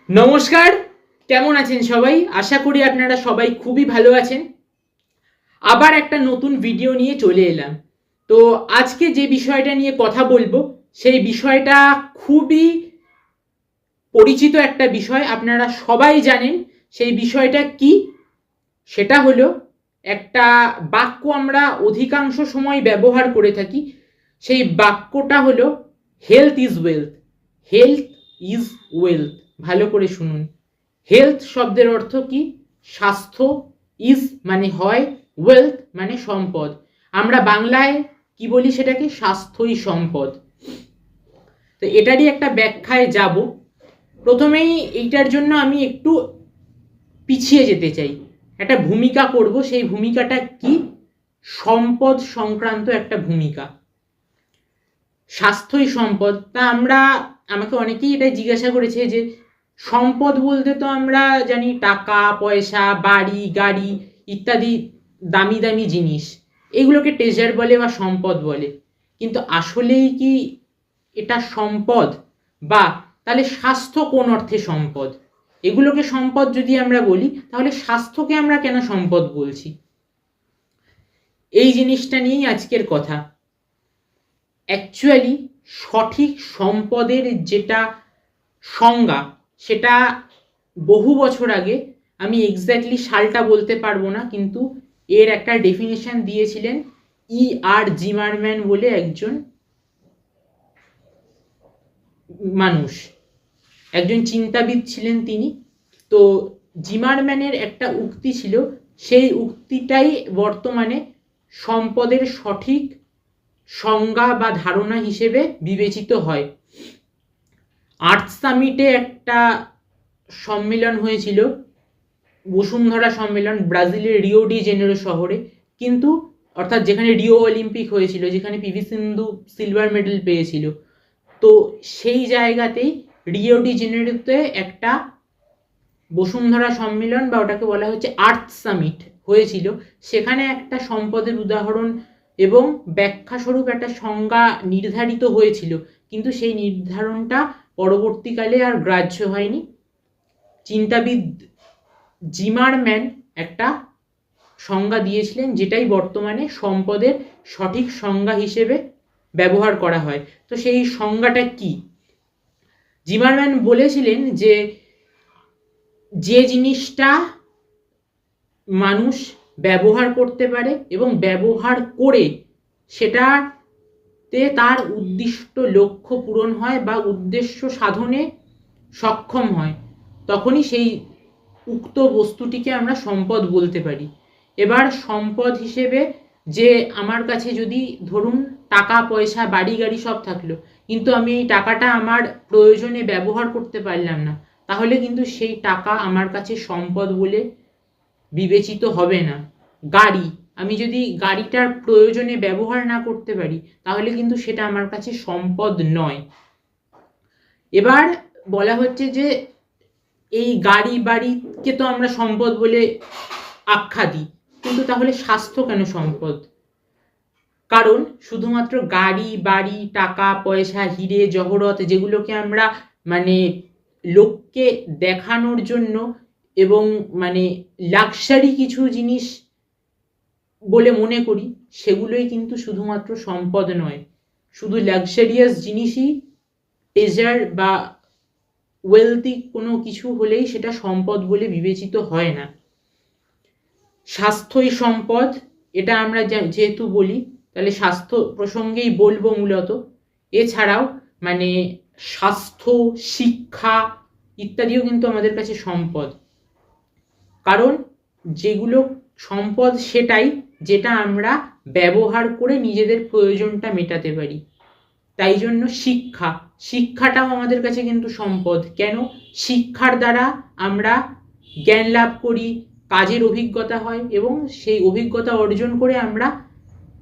নমস্কার, কেমন আছেন সবাই? আশা করি আপনারা সবাই খুবই ভালো আছেন। আবার একটা নতুন ভিডিও নিয়ে চলে এলাম। তো আজকে যে বিষয়টা নিয়ে কথা বলবো সেই বিষয়টা খুবই পরিচিত একটা বিষয়, আপনারা সবাই জানেন। সেই বিষয়টা কি? সেটা হলো একটা বাক্য আমরা অধিকাংশ সময় ব্যবহার করে থাকি। সেই বাক্যটা হলো health is wealth. Health is wealth, ভালো করে শুনুন। হেলথ শব্দের অর্থ কি? স্বাস্থ্য। ইজ মানে হয়, ওয়েলথ মানে সম্পদ। আমরা বাংলায় কি বলি সেটাকে? স্বাস্থ্যই সম্পদ। তো এটারই একটা ব্যাখ্যায় যাব। প্রথমেই এইটার জন্য আমি একটু পিছিয়ে যেতে চাই, একটা ভূমিকা করব। সেই ভূমিকাটা কি? সম্পদ সংক্রান্ত একটা ভূমিকা। স্বাস্থ্যই সম্পদ। তা আমাকে অনেকেই এটা জিজ্ঞাসা করেছে যে সম্পদ বলতে তো আমরা জানি টাকা পয়সা, বাড়ি গাড়ি ইত্যাদি দামি দামি জিনিস, এগুলোকে ট্রেজার বলে বা সম্পদ বলে। কিন্তু আসলেই কি এটা সম্পদ? বা তাহলে স্বাস্থ্য কোন অর্থে সম্পদ? এগুলোকে সম্পদ যদি আমরা বলি, তাহলে স্বাস্থ্যকে আমরা কেন সম্পদ বলছি? এই জিনিসটা নিয়েই আজকের কথা। অ্যাকচুয়ালি সঠিক সম্পদের যেটা সংজ্ঞা, সেটা বহু বছর আগে, আমি এক্স্যাক্টলি সালটা বলতে পারবো না, কিন্তু এর একটা ডেফিনেশন দিয়েছিলেন আর জিমারম্যান বলে একজন মানুষ, একজন চিন্তাবিদ ছিলেন তিনি। তো জিমারম্যানের একটা উক্তি ছিল, সেই উক্তিটাই বর্তমানে সম্পদের সঠিক সংজ্ঞা বা ধারণা হিসেবে বিবেচিত হয়। আর্থ সামিটে একটা সম্মেলন হয়েছিল, বসুন্ধরা সম্মেলন, ব্রাজিলের রিও ডি জেনেরো শহরে। কিন্তু অর্থাৎ যেখানে রিও অলিম্পিক হয়েছিল, যেখানে পিভি সিন্ধু সিলভার মেডেল পেয়েছিল, তো সেই জায়গাতেই রিও ডি জেনেরোতে একটা বসুন্ধরা সম্মেলন, বা ওটাকে বলা হচ্ছে আর্থ সামিট হয়েছিল। সেখানে একটা সম্পদের উদাহরণ এবং ব্যাখ্যাস্বরূপ একটা সংজ্ঞা নির্ধারিত হয়েছিল, কিন্তু সেই নির্ধারণটা পরবর্তীকালে আর গ্রাহ্য হয়নি। চিন্তাবিদ জিমারম্যান একটা সংজ্ঞা দিয়েছিলেন, যেটাই বর্তমানে সম্পদের সঠিক সংজ্ঞা হিসেবে ব্যবহার করা হয়। তো সেই সংজ্ঞাটা কি? জিমারম্যান বলেছিলেন যে যে জিনিসটা মানুষ ব্যবহার করতে পারে এবং ব্যবহার করে সেটাতে তার উদ্দিষ্ট লক্ষ্য পূরণ হয় বা উদ্দেশ্য সাধনে সক্ষম হয়, তখনই সেই উক্ত বস্তুটিকে আমরা সম্পদ বলতে পারি। এবার সম্পদ হিসেবে যে আমার কাছে যদি ধরুন টাকা পয়সা বাড়ি গাড়ি সব থাকলো, কিন্তু আমি এই টাকাটা আমার প্রয়োজনে ব্যবহার করতে পারলাম না, তাহলে কিন্তু সেই টাকা আমার কাছে সম্পদ বলে বিবেচিত হবে না। গাড়ি, আমি যদি গাড়িটার প্রয়োজনে ব্যবহার না করতে পারি, তাহলে কিন্তু সেটা আমার কাছে সম্পদ নয়। এবার বলা হচ্ছে যে এই গাড়ি বাড়িকে তো আমরা সম্পদ বলে আখ্যা দিই, কিন্তু তাহলে স্বাস্থ্য কেন সম্পদ? কারণ শুধুমাত্র গাড়ি বাড়ি টাকা পয়সা হিরে জহরত, যেগুলোকে আমরা মানে লোককে দেখানোর জন্য এবং মানে লাক্সারি কিছু জিনিস বলে মনে করি, সেগুলোই কিন্তু শুধুমাত্র সম্পদ নয়। শুধু লাক্সারিয়াস জিনিসই ট্রেজার বা ওয়েলথি কোনো কিছু হলেই সেটা সম্পদ বলে বিবেচিত হয় না। স্বাস্থ্যই সম্পদ, এটা আমরা যেহেতু বলি, তাহলে স্বাস্থ্য প্রসঙ্গেই বলবো মূলত। এছাড়াও মানে স্বাস্থ্য শিক্ষা ইত্যাদিও কিন্তু আমাদের কাছে সম্পদ। কারণ যেগুলো সম্পদ সেটাই যেটা আমরা ব্যবহার করে নিজেদের প্রয়োজনটা মেটাতে পারি। তাই জন্য শিক্ষাটাও আমাদের কাছে কিন্তু সম্পদ। কেন? শিক্ষার দ্বারা আমরা জ্ঞান লাভ করি, কাজের অভিজ্ঞতা হয়, এবং সেই অভিজ্ঞতা অর্জন করে আমরা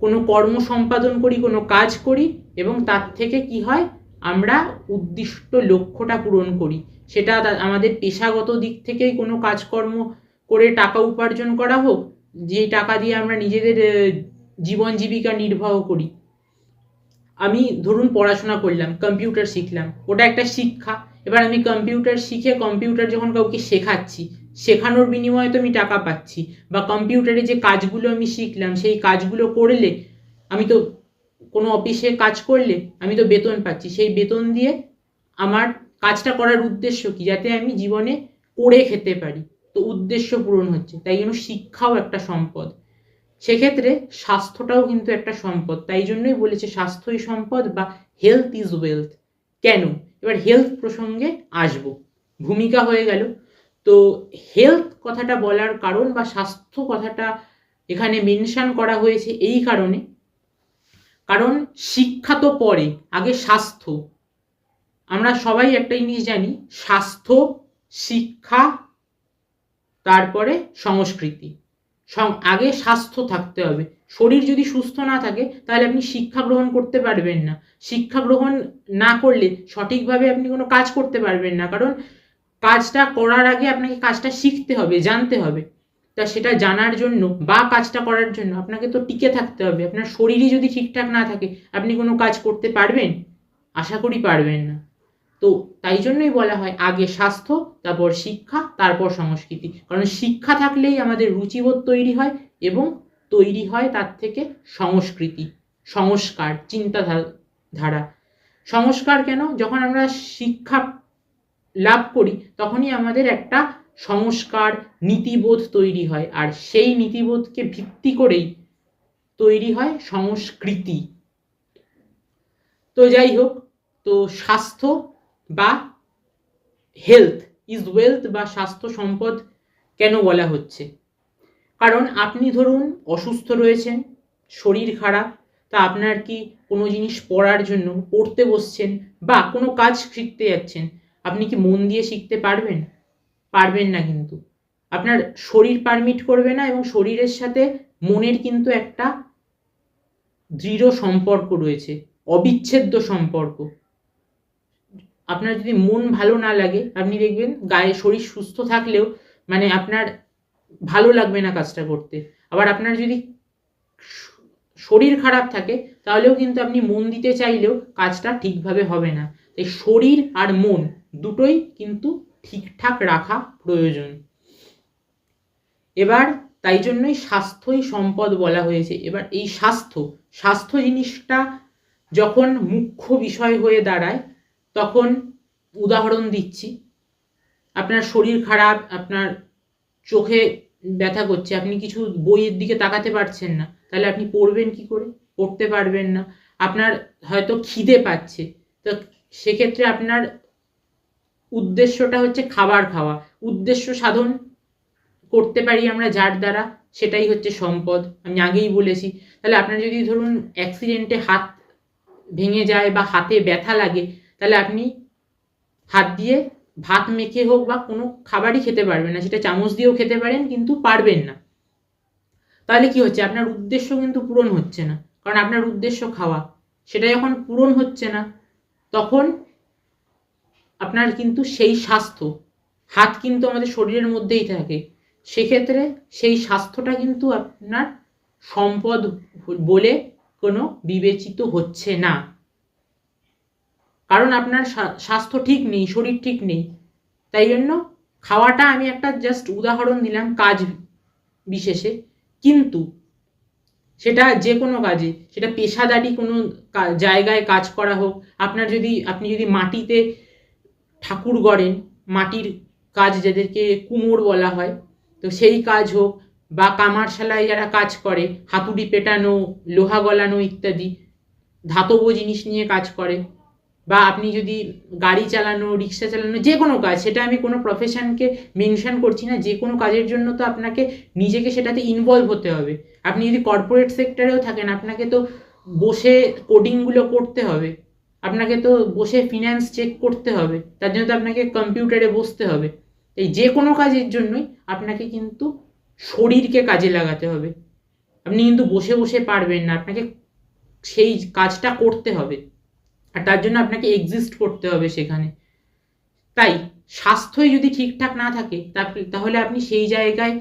কোনো কর্ম সম্পাদন করি, কোনো কাজ করি, এবং তার থেকে কি হয়? আমরা উদ্দিষ্ট লক্ষ্যটা পূরণ করি। সেটা আমাদের পেশাগত দিক থেকেই কোনো কাজকর্ম করে টাকা উপার্জন করা হোক, যে টাকা দিয়ে আমরা নিজেদের জীবন জীবিকা নির্বাহ করি। আমি ধরুন পড়াশোনা করলাম, কম্পিউটার শিখলাম, ওটা একটা শিক্ষা, এবার আমি কম্পিউটার শিখে কম্পিউটার যখন কাউকে শেখাচ্ছি, শেখানোর বিনিময়ে তো আমি টাকা পাচ্ছি, বা কম্পিউটারে যে কাজগুলো আমি শিখলাম সেই কাজগুলো করলে আমি তো কোনো অফিসে কাজ করলে আমি তো বেতন পাচ্ছি, সেই বেতন দিয়ে আমার কাজটা করার উদ্দেশ্য কি, যাতে আমি জীবনে করে খেতে পারি, তো উদ্দেশ্য পূরণ হচ্ছে। তাই জন্য শিক্ষাও একটা সম্পদ। সেক্ষেত্রে স্বাস্থ্যটাও কিন্তু একটা সম্পদ, তাই জন্যই বলেছে স্বাস্থ্যই সম্পদ বা হেলথ ইজ ওয়েলথ। কেন, এবার হেলথ প্রসঙ্গে আসব, ভূমিকা হয়ে গেল। তো হেলথ কথাটা বলার কারণ বা স্বাস্থ্য কথাটা এখানে মেনশন করা হয়েছে এই কারণে, কারণ শিক্ষা তো পরে, আগে স্বাস্থ্য। আমরা সবাই একটা জিনিস জানি, স্বাস্থ্য, শিক্ষা, তারপরে সংস্কৃতি। আগে স্বাস্থ্য থাকতে হবে। শরীর যদি সুস্থ না থাকে তাহলে আপনি শিক্ষা গ্রহণ করতে পারবেন না। শিক্ষা গ্রহণ না করলে সঠিকভাবে আপনি কোনো কাজ করতে পারবেন না, কারণ কাজটা করার আগে আপনাকে কাজটা শিখতে হবে, জানতে হবে। তা সেটা জানার জন্য বা কাজটা করার জন্য আপনাকে তো টিকে থাকতে হবে। আপনার শরীরই যদি ঠিকঠাক না থাকে আপনি কোনো কাজ করতে পারবেন? আশা করি পারবেন না। তো তাই জন্যই বলা হয় আগে স্বাস্থ্য, তারপর শিক্ষা, তারপর সংস্কৃতি। কারণ শিক্ষা থাকলেই আমাদের রুচিবোধ তৈরি হয় এবং তৈরি হয় তার থেকে সংস্কৃতি, সংস্কার, চিন্তাধারা। সংস্কার কেন, যখন আমরা শিক্ষা লাভ করি তখনই আমাদের একটা সংস্কার, নীতিবোধ তৈরি হয়, আর সেই নীতিবোধকে ভিত্তি করেই তৈরি হয় সংস্কৃতি। তো যাই হোক, তো স্বাস্থ্য বা হেলথ ইজ ওয়েলথ বা স্বাস্থ্য সম্পদ কেন বলা হচ্ছে, কারণ আপনি ধরুন অসুস্থ রয়েছেন, শরীর খারাপ, তা আপনার কি কোনো জিনিস পড়ার জন্য পড়তে বসছেন বা কোনো কাজ শিখতে যাচ্ছেন, আপনি কি মন দিয়ে শিখতে পারবেন? পারবেন না। কিন্তু আপনার শরীর পারমিট করবে না, এবং শরীরের সাথে মনের কিন্তু একটা দৃঢ় সম্পর্ক রয়েছে, অবিচ্ছেদ্য সম্পর্ক। আপনার যদি মন ভালো না লাগে, আপনি দেখবেন গায়ে শরীর সুস্থ থাকলেও মানে আপনার ভালো লাগবে না কাজটা করতে। আবার আপনার যদি শরীর খারাপ থাকে তাহলেও কিন্তু আপনি মন দিতে চাইলেও কাজটা ঠিকভাবে হবে না। তাই শরীর আর মন দুটোই কিন্তু ঠিকঠাক রাখা প্রয়োজন। এবার তাই জন্যই স্বাস্থ্যই সম্পদ বলা হয়েছে। এবার এই স্বাস্থ্য জিনিসটা যখন মুখ্য বিষয় হয়ে দাঁড়ায়, তখন উদাহরণ দিচ্ছি, আপনার শরীর খারাপ, আপনার চোখে ব্যথা করছে, আপনি কিছু বইয়ের দিকে তাকাতে পারছেন না, তাহলে আপনি পড়বেন কি করে? পড়তে পারবেন না। আপনার হয়তো খিদে পাচ্ছে, তো সেক্ষেত্রে আপনার উদ্দেশ্যটা হচ্ছে খাবার খাওয়া, উদ্দেশ্য সাধন করতে পারি আমরা যার দ্বারা, সেটাই হচ্ছে সম্পদ। আমি আগেই বলেছি। তাহলে আপনার যদি ধরুন অ্যাক্সিডেন্টে হাত ভেঙে যায় বা হাতে ব্যথা লাগে, তাহলে আপনি হাত দিয়ে ভাত মেখে হোক বা কোনো খাবারই খেতে পারবেন না, সেটা চামচ দিয়েও খেতে পারেন কিন্তু পারবেন না। তাহলে কি হচ্ছে, আপনার উদ্দেশ্য কিন্তু পূরণ হচ্ছে না, কারণ আপনার উদ্দেশ্য খাওয়া, সেটা যখন পূরণ হচ্ছে না তখন আপনার কিন্তু সেই স্বাস্থ্য, হাত কিন্তু আমাদের শরীরের মধ্যেই থাকে, সেক্ষেত্রে সেই স্বাস্থ্যটা কিন্তু আপনার সম্পদ বলে কোনো বিবেচিত হচ্ছে না, কারণ আপনার স্বাস্থ্য ঠিক নেই, শরীর ঠিক নেই। তাই জন্য খাওয়াটা আমি একটা জাস্ট উদাহরণ দিলাম কাজ বিশেষে, কিন্তু সেটা যে কোনো কাজে, সেটা পেশাদারি কোনো জায়গায় কাজ করা হোক, আপনি যদি মাটিতে ঠাকুর গড়েন, মাটির কাজ যাদেরকে কুমোর বলা হয়, তো সেই কাজ হোক, বা কামারশালায় যারা কাজ করে, হাতুড়ি পেটানো, লোহা গলানো ইত্যাদি ধাতব জিনিস নিয়ে কাজ করে, বা আপনি যদি গাড়ি চালানো, রিক্সা চালানো, যে কোনো কাজ, সেটা আমি কোনো প্রফেশনকে মেনশন করছি না, যে কোনো কাজের জন্য তো আপনাকে নিজেকে সেটাতে ইনভলভ হতে হবে। আপনি যদি কর্পোরেট সেক্টরেও থাকেন, আপনাকে তো বসে কোডিংগুলো করতে হবে, আপনাকে তো বসে ফিনান্স চেক করতে হবে, তার জন্য তো আপনাকে কম্পিউটারে বসতে হবে। এই যে কোনো কাজের জন্যই আপনাকে কিন্তু শরীরকে কাজে লাগাতে হবে। আপনি কিন্তু বসে বসে পারবেন না, আপনাকে সেই কাজটা করতে হবে, আর তার জন্য আপনাকে এক্সিস্ট করতে হবে সেখানে। তাই স্বাস্থ্যই যদি ঠিকঠাক না থাকে তাহলে আপনি সেই জায়গায়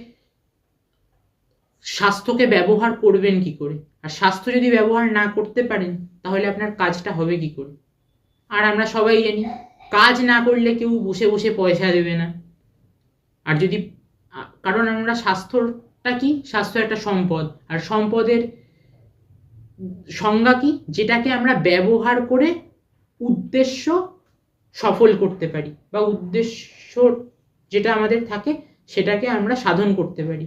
স্বাস্থ্যকে ব্যবহার করবেন কি করে? আর স্বাস্থ্য যদি ব্যবহার না করতে পারেন তাহলে আপনার কাজটা হবে কি করে? আর আমরা সবাই জানি কাজ না করলে কেউ বসে বসে পয়সা দেবে না। আর যদি কারণ আমরা স্বাস্থ্যটা কি, স্বাস্থ্য একটা সম্পদ, আর সম্পদের সংজ্ঞা কি, যেটাকে আমরা ব্যবহার করে উদ্দেশ্য সফল করতে পারি, বা উদ্দেশ্য যেটা আমাদের থাকে সেটাকে আমরা সাধন করতে পারি।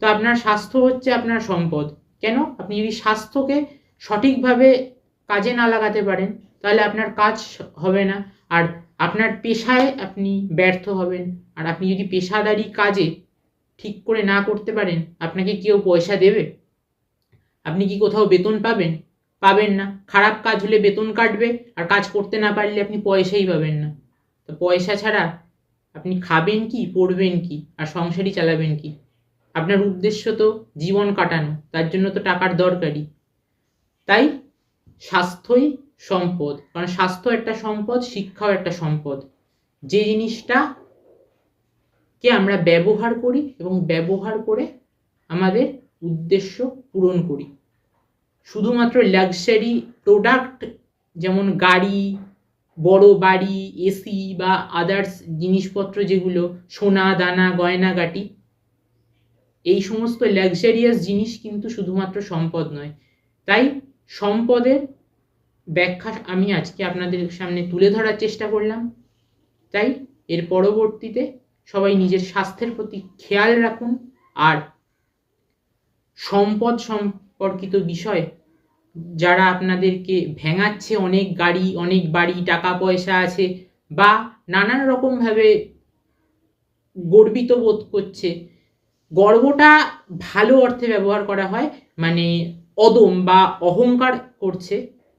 তো আপনার স্বাস্থ্য হচ্ছে আপনার সম্পদ। কেন? আপনি যদি স্বাস্থ্যকে সঠিকভাবে কাজে না লাগাতে পারেন তাহলে আপনার কাজ হবে না, আর আপনার পেশায় আপনি ব্যর্থ হবেন। আর আপনি যদি পেশাদারি কাজে ঠিক করে না করতে পারেন, আপনাকে কেউ পয়সা দেবে? আপনি কি কোথাও বেতন পাবেন? পাবেন না। খারাপ কাজ হলে বেতন কাটবে, আর কাজ করতে না পারলে আপনি পয়সাই পাবেন না। তো পয়সা ছাড়া আপনি খাবেন কি, পড়বেন কি, আর সংসারই চালাবেন কি? আপনার উদ্দেশ্য তো জীবন কাটানো, তার জন্য তো টাকার দরকারই। তাই স্বাস্থ্যই সম্পদ, কারণ স্বাস্থ্য একটা সম্পদ, শিক্ষাও একটা সম্পদ। যে জিনিসটাকে আমরা ব্যবহার করি এবং ব্যবহার করে আমাদের উদ্দেশ্য পূরণ করি। শুধুমাত্র লাক্সারি প্রোডাক্ট যেমন গাড়ি, বড় বাড়ি, এসি বা আদার্স জিনিসপত্র, যেগুলো সোনা দানা গয়নাগাটি, এই সমস্ত লাক্সারিয়াস জিনিস কিন্তু শুধুমাত্র সম্পদ নয়। তাই সম্পদের ব্যাখ্যা আমি আজকে আপনাদের সামনে তুলে ধরার চেষ্টা করলাম। তাই এর পরবর্তীতে সবাই নিজের স্বাস্থ্যের প্রতি খেয়াল রাখুন, আর সম্পদ সম্পর্কিত বিষয় যারা আপনাদেরকে ভেঙাচ্ছে, অনেক গাড়ি, অনেক বাড়ি, টাকা পয়সা আছে, বা নানান রকমভাবে গর্বিত বোধ করছে, গর্বটা ভালো অর্থে ব্যবহার করা হয়, মানে অদম বা অহংকার করছে,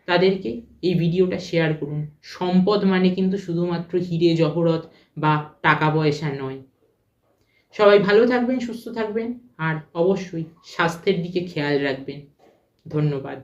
তাদেরকে এই ভিডিওটা শেয়ার করুন। সম্পদ মানে কিন্তু শুধুমাত্র হিরে জহরত বা টাকা পয়সা নয়। সবাই ভালো থাকবেন, সুস্থ থাকবেন, আর অবশ্যই স্বাস্থ্যের দিকে খেয়াল রাখবেন। ধন্যবাদ।